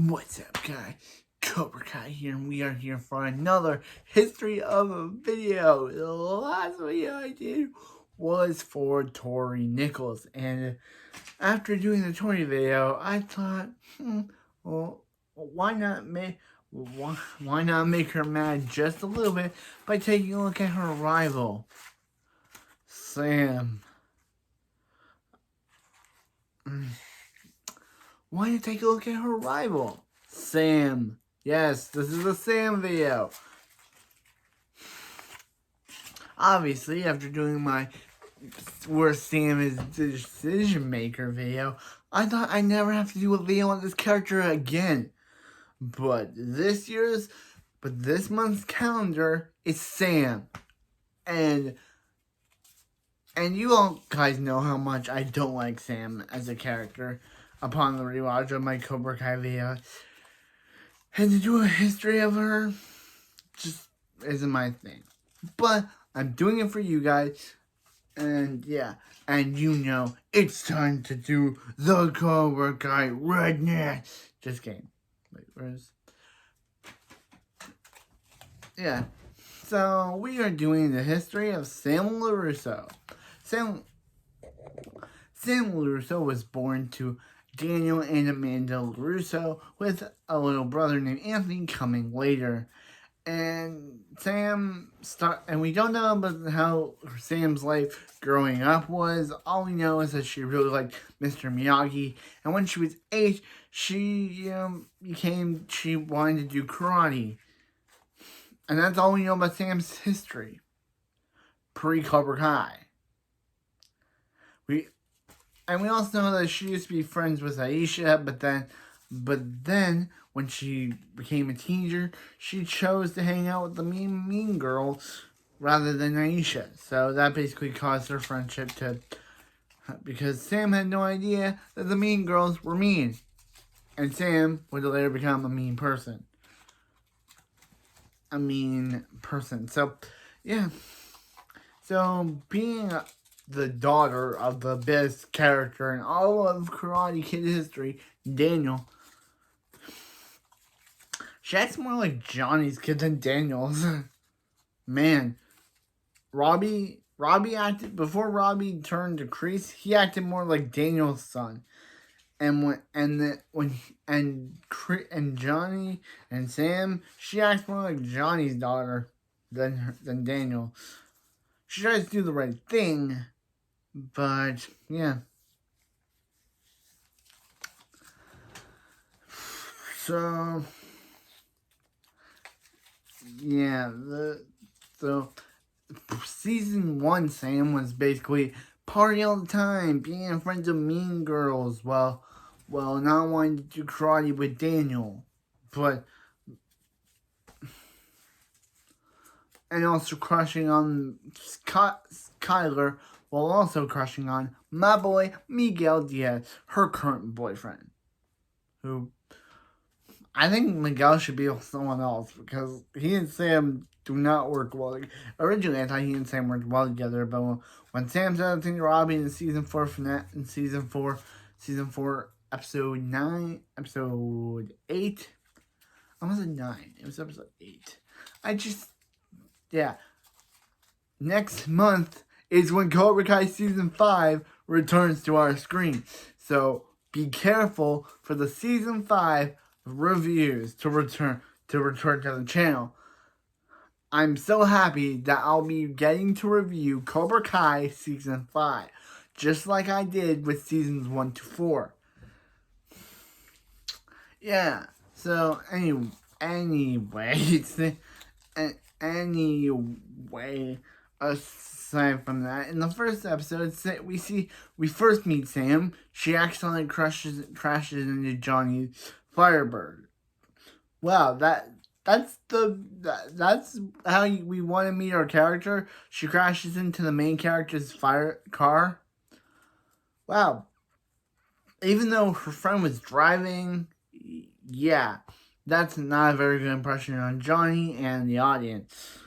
What's up, guys? Cobra Kai here, and we are here for another history of a video. The last video I did was for Tori Nichols, and after doing the Tori video, I thought, well, why not make her mad just a little bit by taking a look at her rival, Sam. Why not take a look at her rival, Sam? Yes, this is a Sam video. Obviously, after doing my where Sam is the decision maker video, I thought I'd never have to do a video on this character again. But this month's calendar is Sam. And you all guys know how much I don't like Sam as a character upon the rewatch of my Cobra Kai video. And to do a history of her just isn't my thing. But I'm doing it for you guys. And yeah, and you know, it's time to do the Cobra Kai redneck. Just kidding. Wait, where's... Yeah. So, we are doing the history of Sam larusso. Sam larusso was born to Daniel and Amanda larusso, with a little brother named Anthony coming later. And we don't know about how Sam's life growing up was. All we know is that she really liked Mr. Miyagi, and when she was 8, she wanted to do karate. And that's all we know about Sam's history, pre-Cobra Kai. We also know that she used to be friends with Aisha, but then when she became a teenager, she chose to hang out with the mean girls rather than Aisha. So that basically caused their friendship because Sam had no idea that the mean girls were mean, and Sam would later become a mean person. So, yeah. So, being the daughter of the best character in all of Karate Kid history, Daniel, she acts more like Johnny's kid than Daniel's. Man, Robbie acted, before Robbie turned to Kreese, he acted more like Daniel's son. And Johnny and Sam, she acts more like Johnny's daughter than Daniel. She tries to do the right thing, but yeah. So yeah, so season 1 Sam was basically party all the time, being friends with mean girls, while not wanting to do karate with Daniel, and also crushing on Skyler, while also crushing on my boy Miguel Diaz, her current boyfriend, who I think Miguel should be with someone else, because he and Sam do not work well. Originally, I thought he and Sam worked well together, but when Sam said everything to Robbie in season 4 episode 8, I was at 9. It was episode 8. Next month is when Cobra Kai season 5 returns to our screen. So be careful for the season 5 reviews to return to the channel. I'm so happy that I'll be getting to review Cobra Kai season 5, just like I did with seasons 1 to 4. Yeah. So anyway, aside from that, in the first episode, we first meet Sam. She accidentally crashes into Johnny's Firebird. Wow, that's how we want to meet our character. She crashes into the main character's car. Wow. Even though her friend was driving, yeah, that's not a very good impression on Johnny and the audience.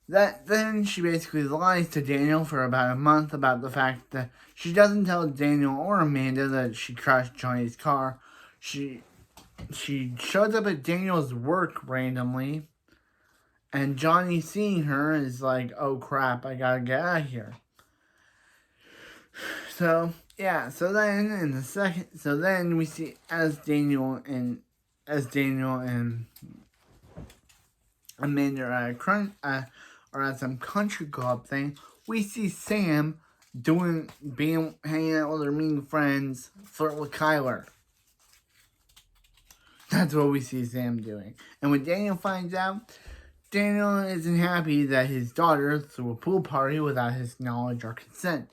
Then she basically lies to Daniel for about a month about the fact that she doesn't tell Daniel or Amanda that she crashed Johnny's car. she shows up at Daniel's work randomly, and Johnny, seeing her, is like, "Oh crap, I gotta get out of here." So yeah, so then we see as Daniel and Amanda are at some country club thing. We see Sam hanging out with her mean friends, flirt with Kyler. That's what we see Sam doing. And when Daniel finds out, Daniel isn't happy that his daughter threw a pool party without his knowledge or consent.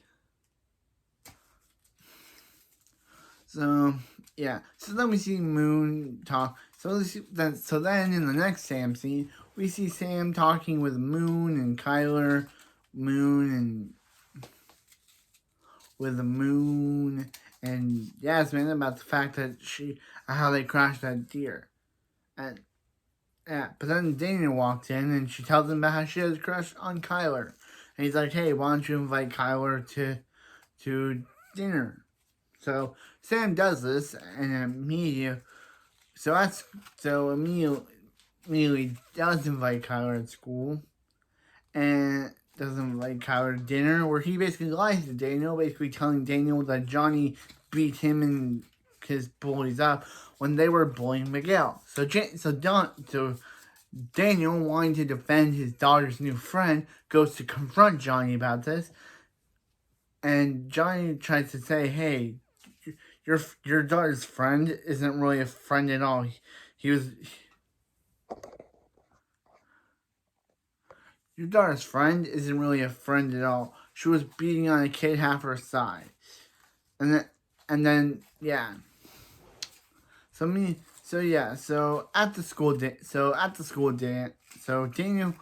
So yeah. So then we see Moon talk. So then in the next Sam scene, we see Sam talking with Moon and Kyler, Moon and Yasmin about the fact that how they crashed that deer. And yeah, but then Daniel walks in and she tells him about how she has a crush on Kyler. And he's like, "Hey, why don't you invite Kyler to dinner?" So Sam does this, and immediately does invite Kyler at school, and does invite Kyler to dinner, where he basically lies to Daniel, basically telling Daniel that Johnny beat him and his bullies up when they were bullying Miguel. So Daniel, wanting to defend his daughter's new friend, goes to confront Johnny about this, and Johnny tries to say, "Hey, your daughter's friend isn't really a friend at all. Your daughter's friend isn't really a friend at all. She was beating on a kid half her size." And then yeah. So at the school dance, Daniel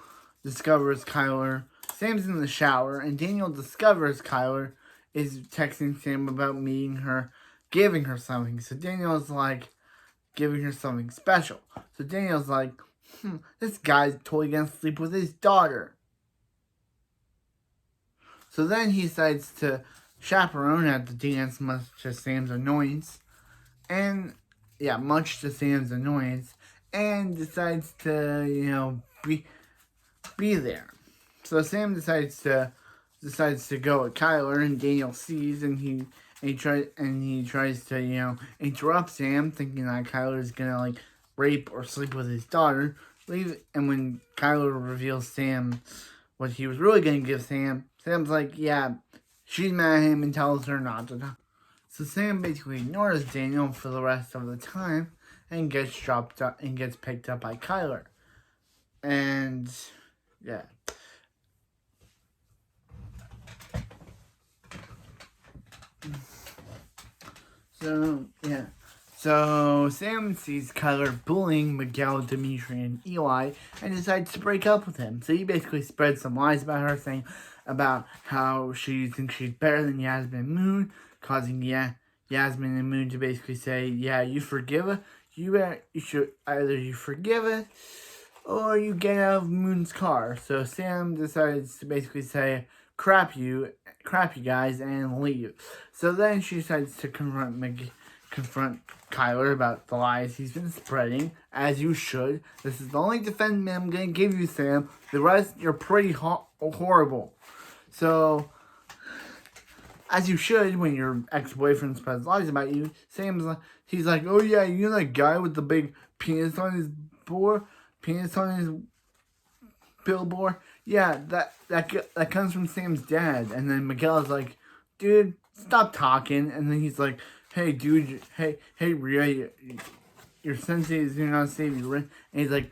discovers Kyler. Sam's in the shower, and Daniel discovers Kyler is texting Sam about meeting her, giving her something. So Daniel's like, giving her something special. So Daniel's like, this guy's totally gonna sleep with his daughter. So then he decides to chaperone at the dance, much to Sam's annoyance. And and decides to, be there. So Sam decides to go with Kyler, and Daniel sees, and he tries to interrupt Sam, thinking that Kyler is gonna rape or sleep with his daughter. And when Kyler reveals Sam what he was really gonna give Sam, Sam's like, yeah, she's mad at him and tells her not to talk. So Sam basically ignores Daniel for the rest of the time and gets picked up by Kyler. And yeah. So Sam sees Kyler bullying Miguel, Dimitri, and Eli, and decides to break up with him. So he basically spreads some lies about her, saying about how she thinks she's better than Yasmin and Moon, causing Yasmin and Moon to basically say, "Yeah, you forgive her. You should either forgive it or you get out of Moon's car." So Sam decides to basically say, crap you guys, and leave. So then she decides to confront Kyler about the lies he's been spreading, as you should. This is the only defense I'm going to give you, Sam. The rest, you're pretty horrible. So, as you should when your ex-boyfriend spreads lies about you, he's like, "Oh yeah, you know that guy with the big penis on his billboard? Yeah, that comes from Sam's dad." And then Miguel's like, "Dude, stop talking." And then he's like, "Hey, dude, hey, Rhea, your sensei is here not to save you." And he's like,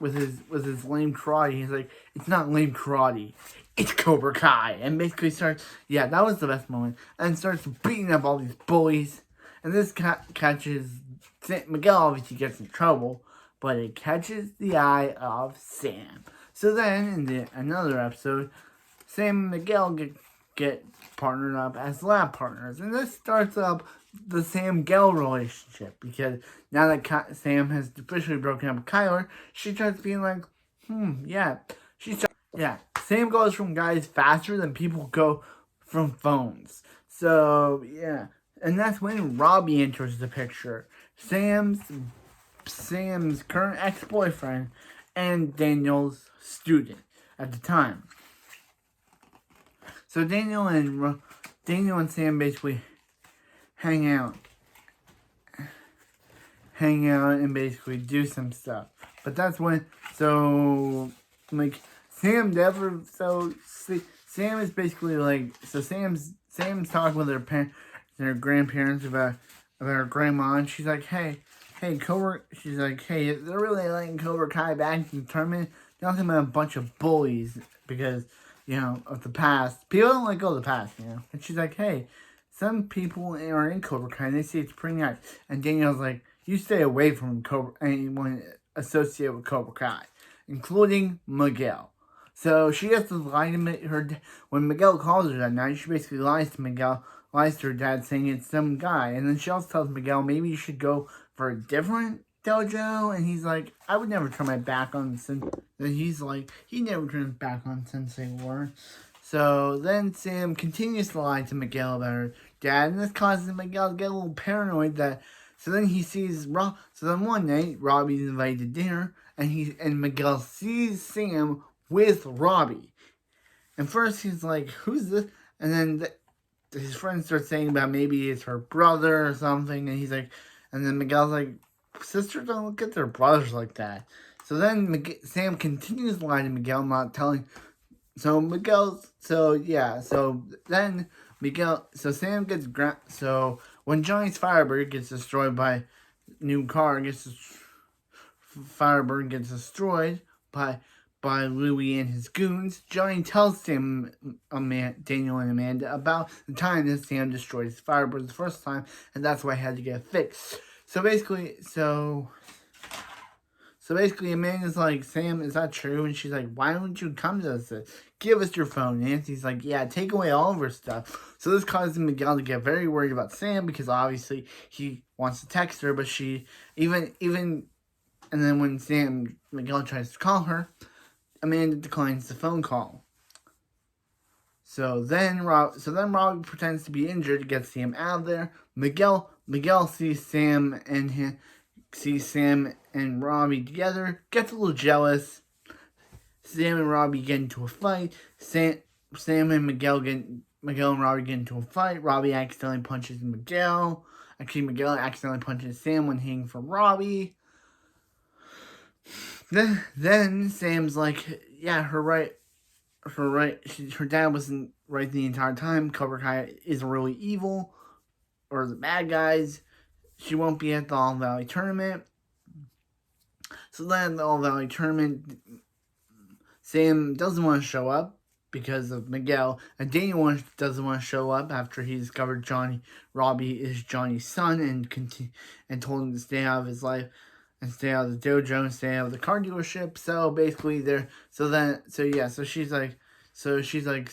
with his lame karate, he's like, "It's not lame karate, it's Cobra Kai." And basically that was the best moment. And starts beating up all these bullies. And this catches Miguel. Obviously gets in trouble, but it catches the eye of Sam. So then in another episode, Sam and Miguel get partnered up as lab partners, and this starts up the Sam-Gel relationship, because now that Sam has officially broken up with Kyler, she starts being like, Sam goes from guys faster than people go from phones. So yeah, And that's when Robbie enters the picture. Sam's current ex-boyfriend and Daniel's student at the time. So Daniel and Sam basically hang out and basically do some stuff. But that's when, so like Sam never, so see, Sam is basically like, so Sam's talking with her parents, their grandparents about her grandma, and she's like, hey, she's like, hey, they're really letting Cobra Kai back in the tournament. Nothing but a bunch of bullies because, you know, of the past. People don't let go of the past, you know. And she's like, hey, some people are in Cobra Kai and they say it's pretty nice. And Daniel's like, you stay away from anyone associated with Cobra Kai, including Miguel. So she has to lie to her. When Miguel calls her that night, she basically lies to her dad, saying it's some guy. And then she also tells Miguel maybe you should go for a different dojo. And he's like, I would never turn my back on Sensei. And he's like, he never turns back on Sensei War. So then Sam continues to lie to Miguel about her dad, and this causes Miguel to get a little paranoid. So then he sees So then one night Robbie's invited to dinner, and Miguel sees Sam with Robbie. And first he's like, "Who's this?" And then his friend starts saying about maybe it's her brother or something, and he's like, and then Miguel's like, "Sisters don't look at their brothers like that." So then Sam continues to lie to Miguel, not telling. So Sam gets so when Johnny's Firebird gets destroyed by new car, Firebird gets destroyed by Louie and his goons. Johnny tells Sam, Daniel and Amanda about the time that Sam destroyed his Firebird the first time, and that's why I had to get it fixed. So basically, Amanda's like, Sam, is that true? And she's like, why don't you come to us? Give us your phone. And Nancy's like, yeah, take away all of her stuff. So this causes Miguel to get very worried about Sam, because obviously he wants to text her, but she, and then when Miguel tries to call her, Amanda declines the phone call. So then Robbie pretends to be injured to get Sam out of there. Miguel sees Sam and Robbie together, gets a little jealous. Sam and Robbie get into a fight. Sam and Miguel and Robbie get into a fight. Robbie accidentally punches Miguel. Actually, Miguel accidentally punches Sam when hitting for Robbie. Then Sam's like, yeah, her dad wasn't right the entire time. Cobra Kai is really evil, or the bad guys. She won't be at the All Valley tournament. So then at the All Valley tournament, Sam doesn't want to show up because of Miguel, and Daniel doesn't want to show up after he discovered Robbie is Johnny's son, and told him to stay out of his life and stay out of the dojo and stay out of the car dealership. So basically, she's like,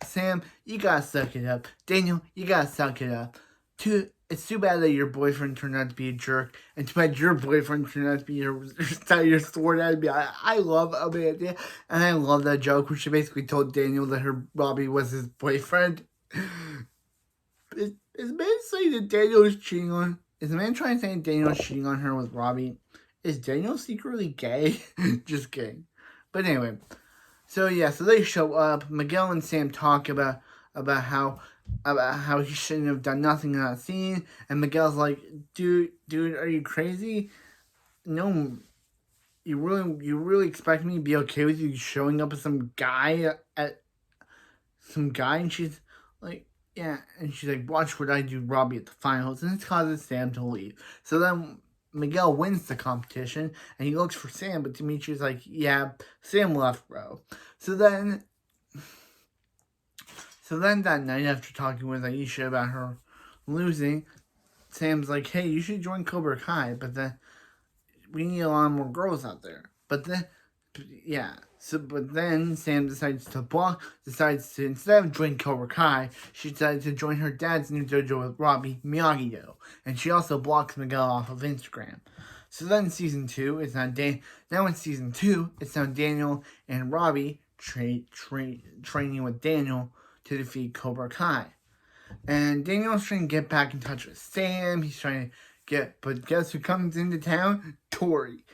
Sam, you gotta suck it up. Daniel, you gotta suck it up. It's too bad that your boyfriend turned out to be a jerk, and too bad your boyfriend turned out to be your sword enemy. I love Amanda, and I love that joke where she basically told Daniel that her Robbie was his boyfriend. Is the man saying that Daniel is cheating on? Is the man trying to say Daniel is cheating on her with Robbie? Is Daniel secretly gay? Just kidding. But anyway, so they show up. Miguel and Sam talk about how he shouldn't have done nothing in that scene, and Miguel's like, dude, are you crazy? No, you really expect me to be okay with you showing up with some guy? And she's like, yeah, and she's like, watch what I do, Robbie, at the finals, and this causes Sam to leave. So then Miguel wins the competition, and he looks for Sam, but Dimitri's like, yeah, Sam left, bro. So then that night, after talking with Aisha about her losing, Sam's like, hey, you should join Cobra Kai, but then we need a lot more girls out there. But then Sam decides to, instead of joining Cobra Kai, she decides to join her dad's new dojo with Robbie Miyagi-Do. And she also blocks Miguel off of Instagram. So then in season 2, it's now Daniel and Robbie training with Daniel to defeat Cobra Kai. And Daniel's trying to get back in touch with Sam. He's trying to but guess who comes into town? Tori.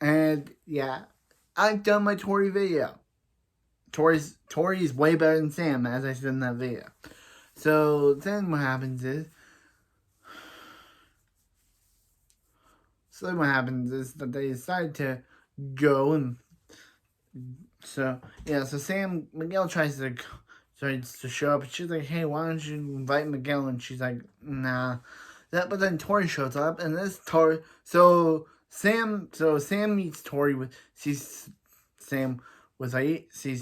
And yeah, I've done my Tori video. Tori's way better than Sam, as I said in that video. So then what happens is that they decide to go, and so Sam Miguel tries to show up, and she's like, hey, why don't you invite Miguel? And she's like, nah. But then Tori shows up, and this Tori Sam meets Tori sees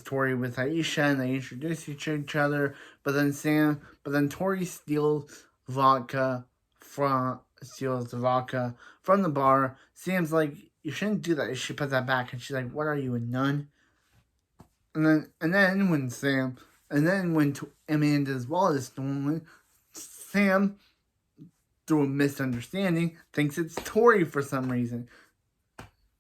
Tori with Aisha, and they introduce each other. But then Tori steals the vodka from the bar. Sam's like, you shouldn't do that. You should put that back. And she's like, what are you, a nun? And then when Amanda's wallet is stolen, Sam, through a misunderstanding, thinks it's Tori for some reason.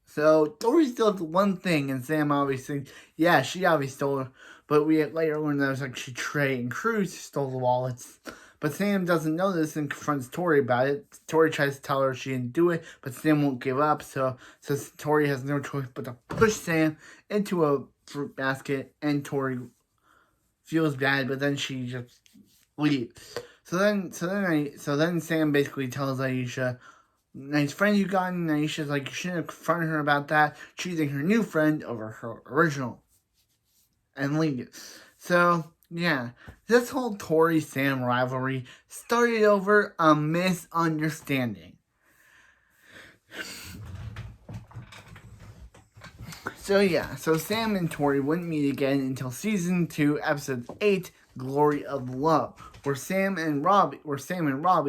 So Tori stole one thing, and Sam obviously, she obviously stole her. But we later learned that it was actually Trey and Cruz who stole the wallets. But Sam doesn't know this and confronts Tori about it. Tori tries to tell her she didn't do it, but Sam won't give up. So Tori has no choice but to push Sam into a fruit basket, and Tori feels bad, but then she just leaves. So then Sam basically tells Aisha, nice friend you got, and Aisha's like, you shouldn't have confronted her about that, choosing her new friend over her original. And leaves. So, yeah, this whole Tori-Sam rivalry started over a misunderstanding. So Sam and Tori wouldn't meet again until season 2, episode 8, Glory of Love, where Sam and Robbie,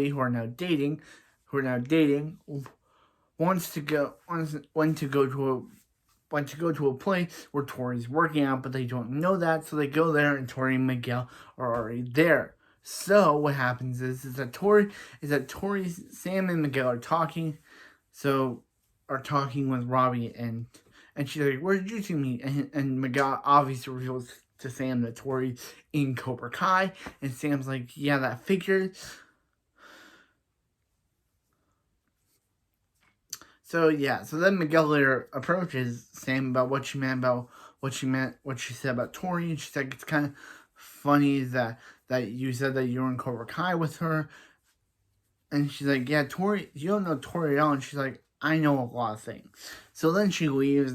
who are now dating, went to go to a place where Tori's working out, but they don't know that, so they go there, and Tori and Miguel are already there. So what happens is that Sam and Miguel are talking with Robbie, and she's like, where did you two meet? And Miguel obviously reveals to Sam that Tori's in Cobra Kai, and Sam's like, yeah, that figured. So then Miguel later approaches Sam about what she said about Tori, and she's like, it's kind of funny that you said that you were in Cobra Kai with her. And she's like, yeah, Tori, you don't know Tori at all. And she's like, I know a lot of things. So then she leaves.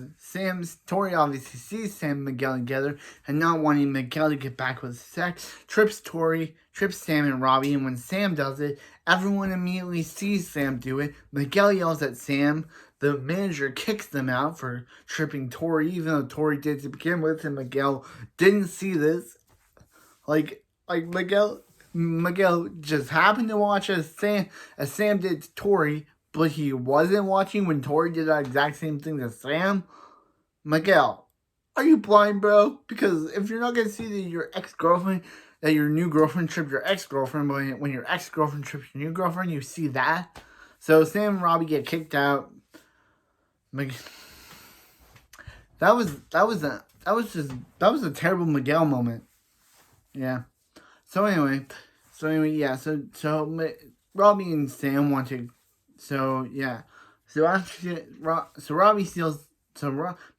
Tori obviously sees Sam and Miguel together, and not wanting Miguel to get back with sex, trips Sam and Robbie, and when Sam does it, everyone immediately sees Sam do it. Miguel yells at Sam. The manager kicks them out for tripping Tori, even though Tori did to begin with, and Miguel didn't see this. Like Miguel just happened to watch as Sam did to Tori, but he wasn't watching when Tori did that exact same thing to Sam. Miguel, are you blind, bro? Because if you're not gonna see that your new girlfriend tripped your ex-girlfriend, but when your ex-girlfriend trips your new girlfriend, you see that. So Sam and Robbie get kicked out. That was a terrible Miguel moment. Yeah. So anyway, yeah. So Robbie and Sam want to. So yeah. So Robbie steals.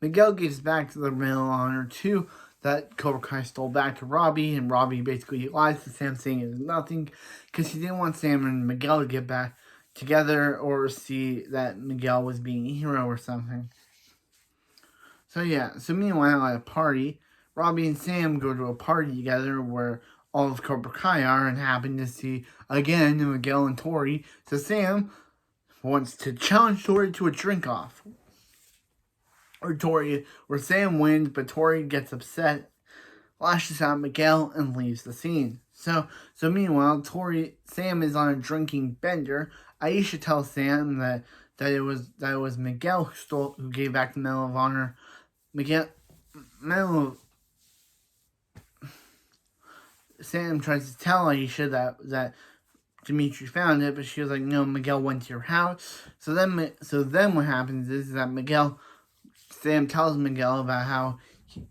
Miguel gives back to the Medal of Honor 2 that Cobra Kai stole back to Robbie, and Robbie basically lies to Sam, saying it was nothing, because he didn't want Sam and Miguel to get back together or see that Miguel was being a hero or something. So yeah. So meanwhile, at a party, Robbie and Sam go to a party together where all of Cobra Kai are, and happen to see again Miguel and Tori. So Sam wants to challenge Tori to a drink-off. Where Sam wins, but Tori gets upset, lashes out at Miguel, and leaves the scene. So meanwhile, Sam is on a drinking bender. Aisha tells Sam that it was Miguel who gave back the Medal of Honor. Sam tries to tell Aisha that Dimitri found it, but she was like, no, Miguel went to your house. So then what happens is that Sam tells Miguel about how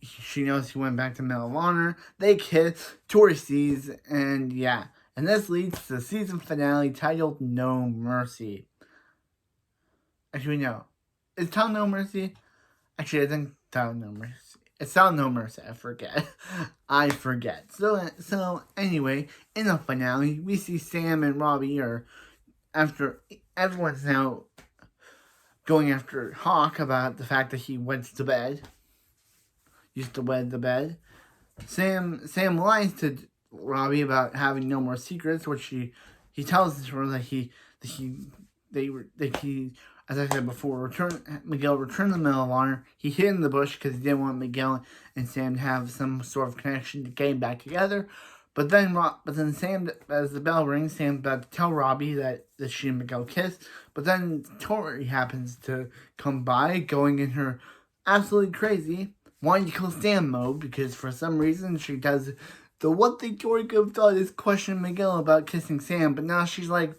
she knows he went back to Medal of Honor. They kiss, Tori sees, and yeah. And this leads to the season finale titled No Mercy. Actually, no. Is Tell No Mercy? Actually, I think Tell No Mercy. It's Tell No Mercy. I forget. I forget. So anyway, in the finale, we see Sam and Robbie are after everyone's now going after Hawk about the fact that he went to bed. Used to wed the bed. Sam lies to Robbie about having no more secrets, which he tells her that he as I said before, Miguel returned the Medal of Honor. He hid in the bush because he didn't want Miguel and Sam to have some sort of connection to get back together. But then Sam, as the bell rings, Sam's about to tell Robbie that she and Miguel kissed. But then Tori happens to come by, going in her absolutely crazy, wanting to kill Sam mode, because for some reason she does the one thing Tori could have done is question Miguel about kissing Sam, but now she's like,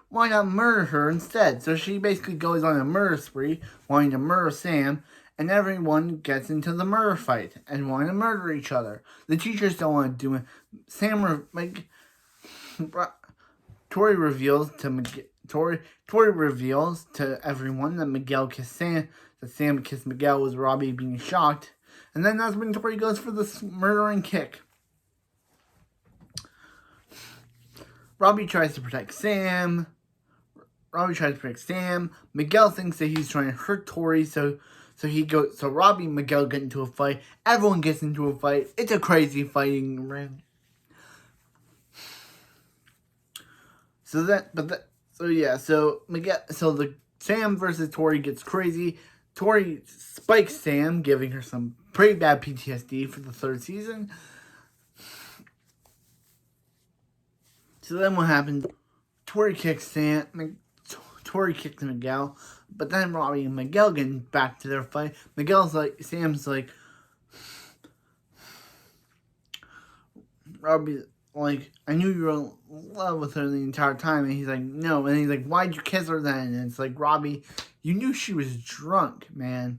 why not murder her instead? So she basically goes on a murder spree, wanting to murder Sam, and everyone gets into the murder fight and want to murder each other. The teachers don't want to do it. Tori reveals to everyone that Miguel kissed Sam, that Sam kissed Miguel, was Robbie being shocked. And then that's when Tori goes for this murdering kick. Robbie tries to protect Sam. Miguel thinks that he's trying to hurt Tori, so Robbie and Miguel get into a fight. Everyone gets into a fight. It's a crazy fighting ring. So the Sam versus Tori gets crazy. Tori spikes Sam, giving her some pretty bad PTSD for the third season. So then what happened? Tori kicks Miguel, but then Robbie and Miguel get back to their fight. Sam's like, Robbie, like, I knew you were in love with her the entire time. And he's like, no. And he's like, why'd you kiss her then? And it's like, Robbie, you knew she was drunk, man.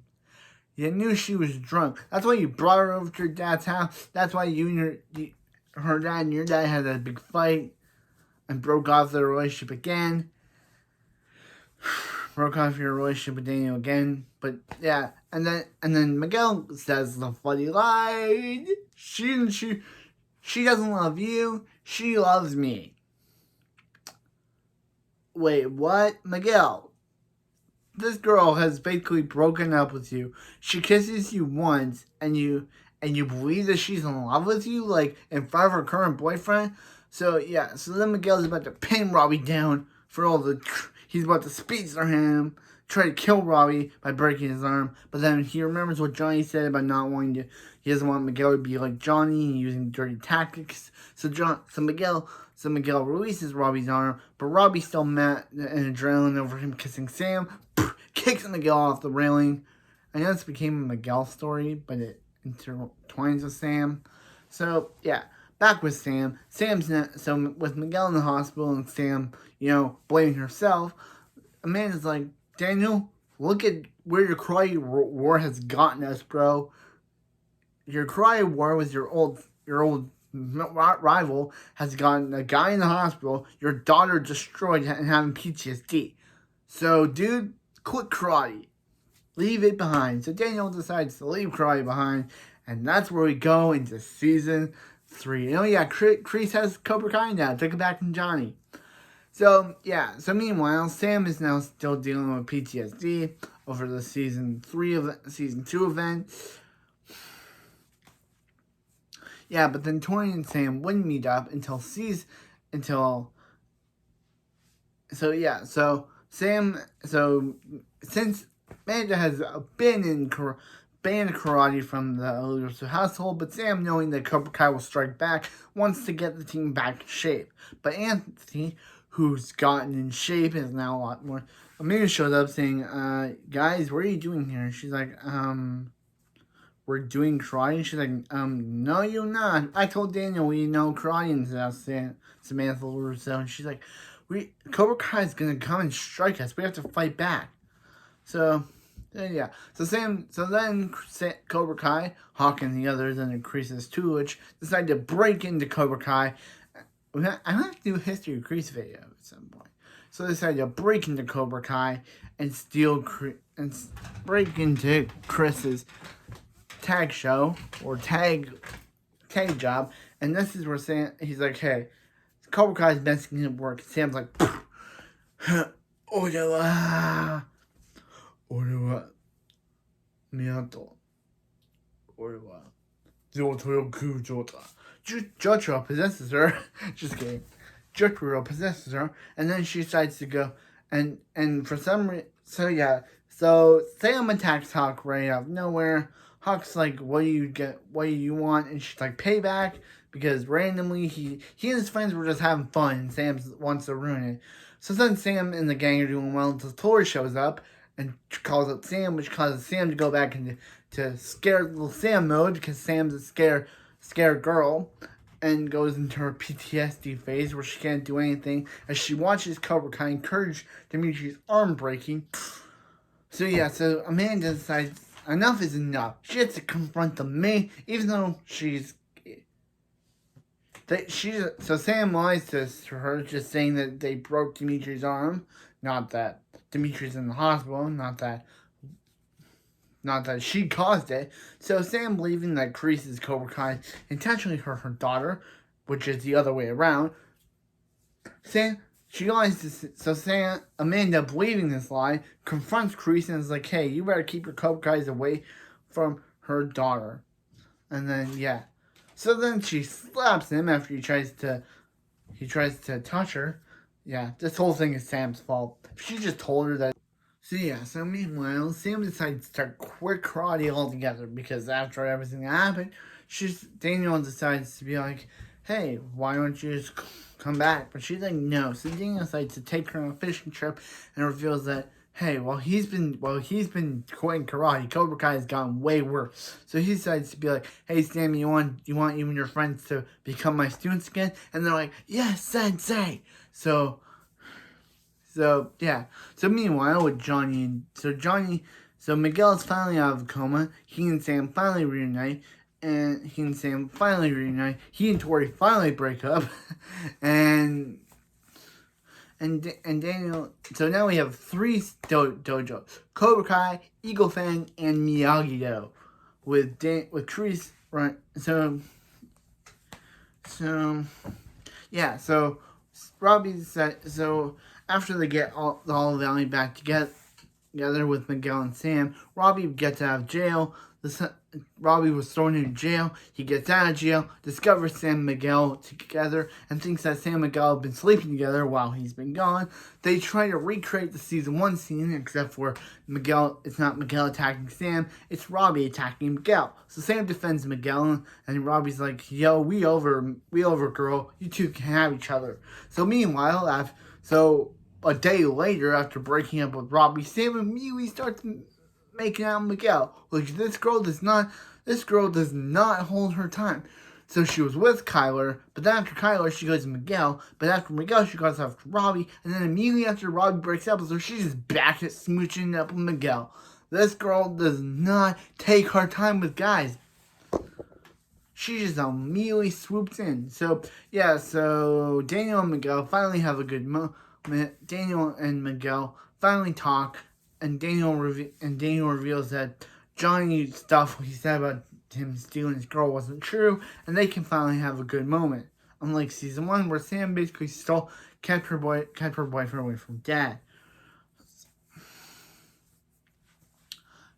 You knew she was drunk. That's why you brought her over to your dad's house. That's why her dad and your dad had that big fight and broke off their relationship again. Broke off your relationship with Daniel again. But yeah, and then Miguel says the funny line. She doesn't love you. She loves me. Wait, what? Miguel, this girl has basically broken up with you. She kisses you once, and you believe that she's in love with you, like, in front of her current boyfriend? So, yeah. So then Miguel's about to pin Robbie down for all the... He's about to speedster him, try to kill Robbie by breaking his arm. But then he remembers what Johnny said about not wanting to... He doesn't want Miguel to be like Johnny and using dirty tactics. So Miguel releases Robbie's arm, but Robbie's still mad and adrenaline over him kissing Sam. Kicks Miguel off the railing. I know this became a Miguel story, but it intertwines with Sam. So, yeah. Back with Sam. With Miguel in the hospital and Sam, blaming herself, Amanda's like, Daniel, look at where your karate war has gotten us, bro. Your karate war with your old rival has gotten a guy in the hospital, your daughter destroyed and having PTSD. So, dude, quit karate. Leave it behind. So Daniel decides to leave karate behind, and that's where we go into season 3. Kreese has Cobra Kai now. Took it back from Johnny. So, yeah. So, meanwhile, Sam is now still dealing with PTSD over the season 2 event. Yeah, but then Tori and Sam wouldn't meet up until since Amanda has been banned karate from the larusso household, but Sam, knowing that Cobra Kai will strike back, wants to get the team back in shape. But Anthony, who's gotten in shape, is now a lot more... Amanda showed up saying, guys, what are you doing here? And she's like, we're doing karate? And she's like, no, you're not. I told Daniel we know karate and stuff, Samantha LaRusso. And she's like, Cobra Kai is going to come and strike us. We have to fight back. So, yeah. So then Cobra Kai, Hawk and the others, and the Kreese's Tulich decide to break into Cobra Kai I have to do a history of Kreese video at some point. So they decided to break into Cobra Kai and break into Chris's tag show or tag job. And this is where Sam, he's like, hey, Cobra Kai's messing at work. Sam's like, Orewa, Orewa, Miyato, Orewa, Zotoyoku Jota. Jotaro possesses her. Just kidding. Jotaro possesses her, and then she decides to go, and for some reason, so Sam attacks Hawk right out of nowhere. Hawk's like, what do you want? And she's like, payback, because randomly he and his friends were just having fun, and Sam wants to ruin it. So then Sam and the gang are doing well until Tori shows up and calls out Sam, which causes Sam to go back into scared little Sam mode, because Sam's a scared girl, and goes into her PTSD phase where she can't do anything as she watches Cobra Kai encourage Dimitri's arm breaking. So Amanda decides enough is enough. She has to confront the main, even though so Sam lies to her, just saying that they broke Dimitri's arm, not that Dimitri's in the hospital, not that she caused it. So Sam, believing that Kreese's Cobra Kai intentionally hurt her daughter, which is the other way around. Amanda, believing this lie, confronts Kreese and is like, hey, you better keep your Cobra Kais away from her daughter. And then, so then she slaps him after he tries to touch her. Yeah, this whole thing is Sam's fault. She just told her that. So meanwhile, Sam decides to start quit karate altogether, because after everything that happened, Daniel decides to be like, hey, why don't you just come back? But she's like, no. So Daniel decides to take her on a fishing trip and reveals that, hey, while he's been quitting karate, Cobra Kai has gotten way worse. So he decides to be like, hey, Sam, you want you and your friends to become my students again? And they're like, yes, sensei. So meanwhile with so Miguel's finally out of a coma. He and Sam finally reunite. He and Tori finally break up. and Daniel. So now we have three dojos: Cobra Kai, Eagle Fang, and Miyagi-Do. With Kreese, right? So Robbie said so. After they get all Valley back together with Miguel and Sam, Robbie gets out of jail. Robbie was thrown into jail. He gets out of jail, discovers Sam and Miguel together, and thinks that Sam and Miguel have been sleeping together while he's been gone. They try to recreate the season 1 scene, except for Miguel. It's not Miguel attacking Sam, it's Robbie attacking Miguel. So Sam defends Miguel, and Robbie's like, yo, we over, girl. You two can have each other. So meanwhile, a day later, after breaking up with Robbie, Sam immediately starts making out with Miguel. Like, this girl does not hold her time. So she was with Kyler, but then after Kyler, she goes to Miguel, but after Miguel, she goes after Robbie, and then immediately after Robbie breaks up with her, she's just back at smooching up with Miguel. This girl does not take her time with guys. She just immediately swoops in. So Daniel and Miguel finally have a good moment. Daniel and Miguel finally talk, and Daniel reveals that Johnny's stuff he said about him stealing his girl wasn't true, and they can finally have a good moment. Unlike season 1, where Sam basically kept her boyfriend away from Dad.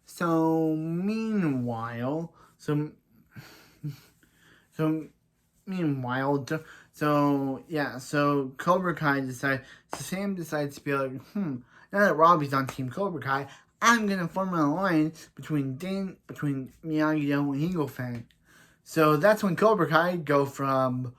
So meanwhile, Sam decides to be like, now that Robbie's on Team Cobra Kai, I'm gonna form an alliance between Miyagi-Do and Eagle Fang. So that's when Tori goes from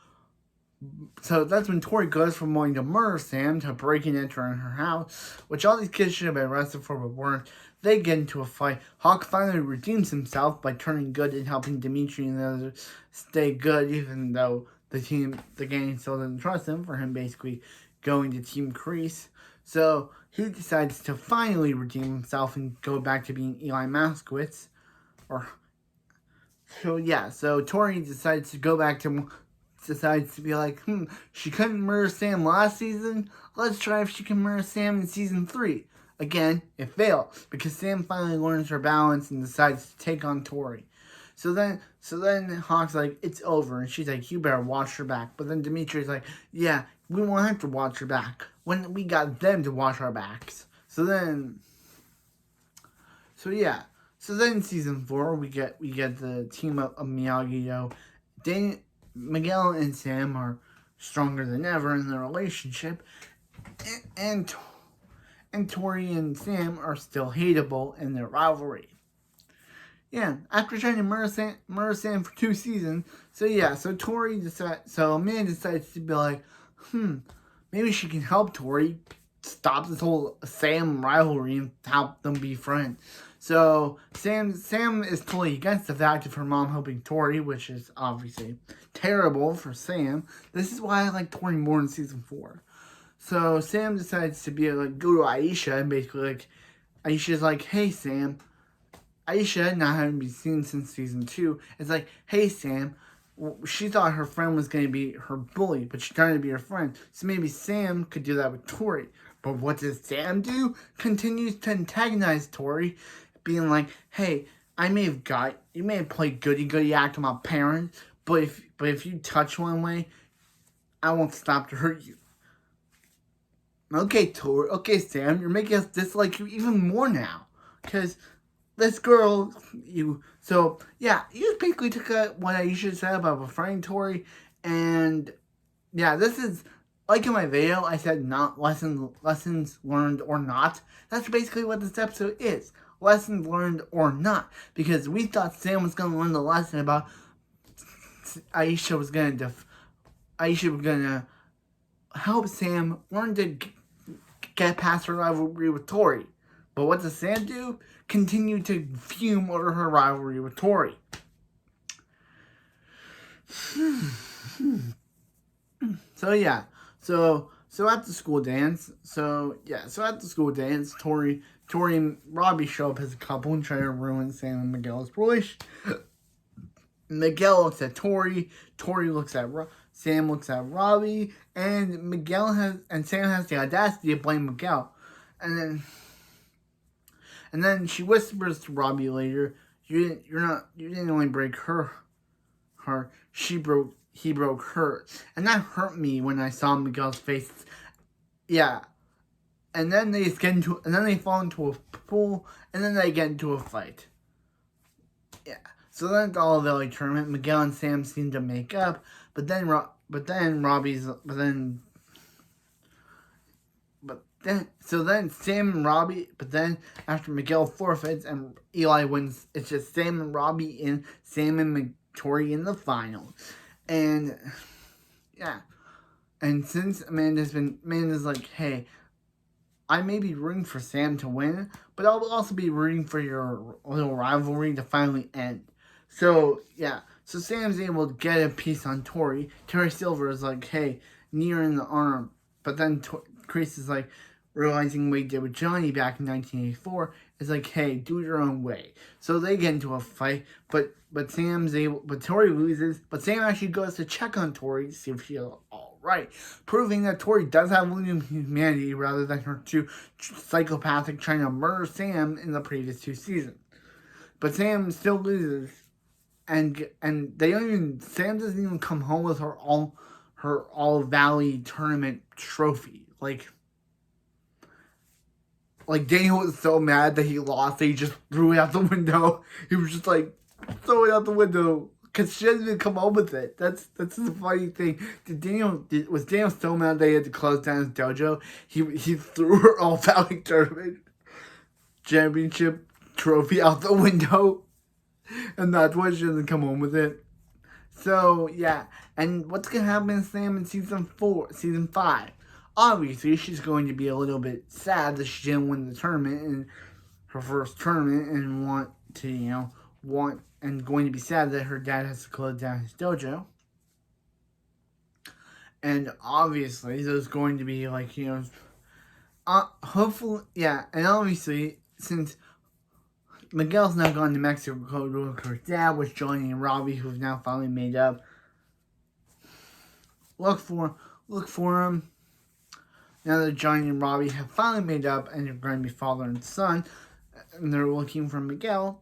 wanting to murder Sam to breaking and entering her house, which all these kids should have been arrested for but weren't. They get into a fight. Hawk finally redeems himself by turning good and helping Dimitri and the others stay good, even though the gang still doesn't trust him, for him basically going to Team Kreese. So he decides to finally redeem himself and go back to being Eli Moskowitz. So Tori decides to go back to decides to be like, she couldn't murder Sam last season. Let's try if she can murder Sam in season 3. Again, it fails because Sam finally learns her balance and decides to take on Tori. So then Hawk's like, it's over, and she's like, you better watch her back. But then Dimitri's like, yeah, we won't have to watch her back when we got them to watch our backs. So then season 4 we get the team of Miyagi-Do. Miguel and Sam are stronger than ever in their relationship, and Tori and Sam are still hateable in their rivalry. Yeah, after trying to murder Sam for 2 seasons, so Amanda decides to be like, maybe she can help Tori stop this whole Sam rivalry and help them be friends. So Sam is totally against the fact of her mom helping Tori, which is obviously terrible for Sam. This is why I like Tori more in season 4. So Sam decides to be like, go to Aisha and basically like, Aisha's like, hey Sam. Aisha, not having been seen since season 2, is like, hey Sam, she thought her friend was going to be her bully, but she turned to be her friend. So maybe Sam could do that with Tori. But what does Sam do? Continues to antagonize Tori, being like, hey, you may have played goody-goody act with my parents, but if you touch one way, I won't stop to hurt you. Okay, Sam, you're making us dislike you even more now. Because this girl, you basically took what Aisha said about befriending Tori, and yeah, this is, like in my video, I said not lessons learned or not. That's basically what this episode is. Lessons learned or not. Because we thought Sam was going to learn the lesson about Aisha was going to help Sam learn to get past her rivalry with Tori. But what does Sam do? Continue to fume over her rivalry with Tori. So at the school dance, Tori and Robbie show up as a couple and try to ruin Sam and Miguel's relationship. Miguel looks at Tori looks at Sam looks at Robbie, and Sam has the audacity to blame Miguel. And then she whispers to Robbie later, you didn't only break her, he broke her. And that hurt me when I saw Miguel's face. Yeah. And then they fall into a pool, and then they get into a fight. Yeah. So then at the All Valley tournament, Miguel and Sam seem to make up, but then Sam and Robbie, but then after Miguel forfeits and Eli wins, it's just Sam and Robbie and Sam and Tori in the final. And yeah. And since Amanda's like, hey, I may be rooting for Sam to win, but I'll also be rooting for your little rivalry to finally end. So, yeah. So Sam's able to get a piece on Tori. Terry Silver is like, hey, knee her in the arm. But then Chris is like, realizing what he did with Johnny back in 1984, is like, hey, do it your own way. So they get into a fight, but Tori loses, but Sam actually goes to check on Tori to see if she's alright, proving that Tori does have William humanity rather than her two psychopathic trying to murder Sam in the previous 2 seasons. But Sam still loses, and Sam doesn't even come home with her all Valley tournament trophy. Like Daniel was so mad that he lost that he just threw it out the window. He was just like, throw it out the window. Because she doesn't even come home with it. That's the funny thing. Was Daniel so mad that he had to close down his dojo? He threw her All Valley Tournament championship trophy out the window. And that's why she doesn't come home with it. So, yeah. And what's going to happen to Sam in season 5? Obviously, she's going to be a little bit sad that she didn't win the tournament in her first tournament and going to be sad that her dad has to close down his dojo. And obviously, there's going to be hopefully, yeah, and obviously, since Miguel's now gone to Mexico with her dad, with Johnny and Robbie, who've now finally made up, look for him. Now that Johnny and Robbie have finally made up and they're going to be father and son, and they're looking for Miguel.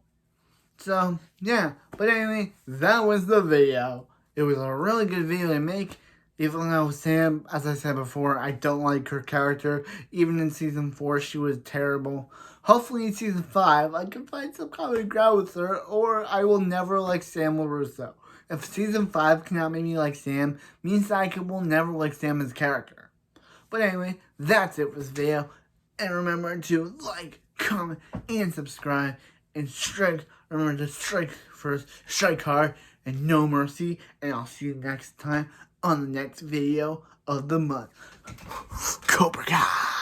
So, yeah. But anyway, that was the video. It was a really good video to make. Even though Sam, as I said before, I don't like her character. Even in Season 4, she was terrible. Hopefully in Season 5, I can find some common ground with her, or I will never like Sam LaRusso. If Season 5 cannot make me like Sam, means that I will never like Sam as a character. But anyway, that's it for this video. And remember to like, comment, and subscribe. And remember to strike first, strike hard, and no mercy. And I'll see you next time on the next video of the month. Cobra Kai!